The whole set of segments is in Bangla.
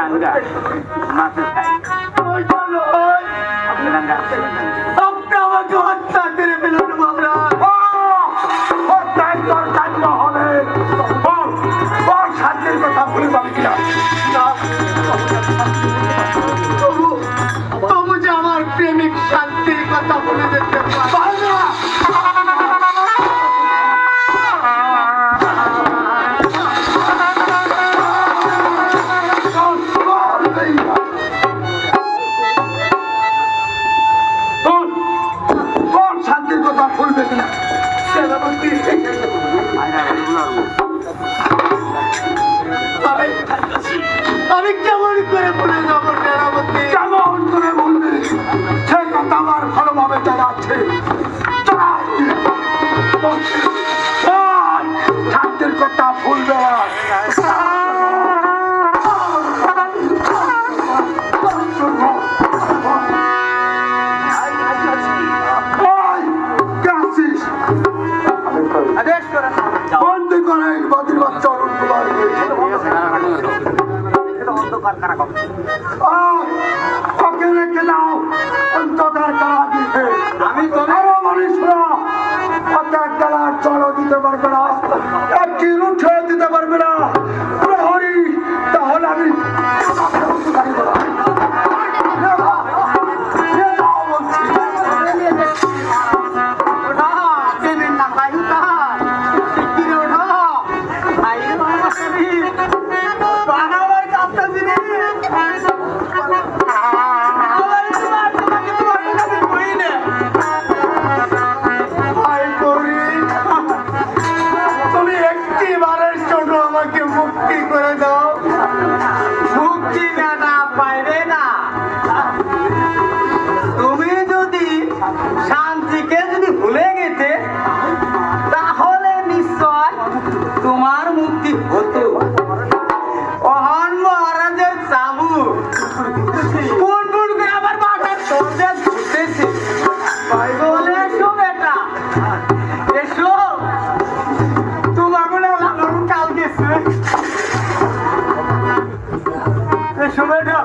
গাঙ্গা মাছের খাই আপনি আমাকে হত্যা করে ফেলুন বাবরা। তোর কাণ্ড হবে শান্তির কথা ভুলে পাবি কিনা? তবু যে আমার প্রেমিক শান্তির কথা বলে যেতে পারে না। শান্তির কথা ভুলবে কিনা? সেনাপতি, আমি কেমন করে ভুলে যাবো সেনাপতি? কেমন করে বলবি সে কথা আমার ভালোভাবে জানা আছে। শান্তির কথা ভুলবে না। বন্দি করে বাদির বাচ্চা অরুণ কুমার ওকে রেখে দাও অন্তকার কারা দিতে। আমি তোমারও মানুষরা ওকে এক গেলার জলও দিতে পারবে না, একটি রুঠে দিতে পারবে না প্রহরী। তাহলে আমি মুক্তি করে দাও। মুক্তি না পাইবে না। তুমি যদি শান্তিকে যদি ভুলে গেছে তাহলে নিশ্চয় তোমার মুক্তি হতো। অহন মহারাজের চাবু কোন কোন করে আমার বাসার দরজা ঘুরতেছে। বলে এসো বেটা, এসো, তোমার বলে লালন কাল গেছে। এসো বেটা।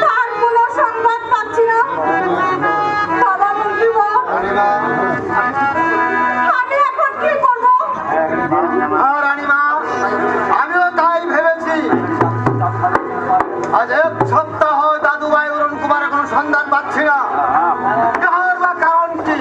তার কোনো সংবাদ পাচ্ছি না। বাবা মন্ত্রীবর, আমি এখন কি করবো? রানীমা, আমিও তাই ভেবেছি। আজ এক সপ্তাহ দাদুভাই অরুণ কুমার এখন সন্ধান পাচ্ছি না। কার বা কারণ কি?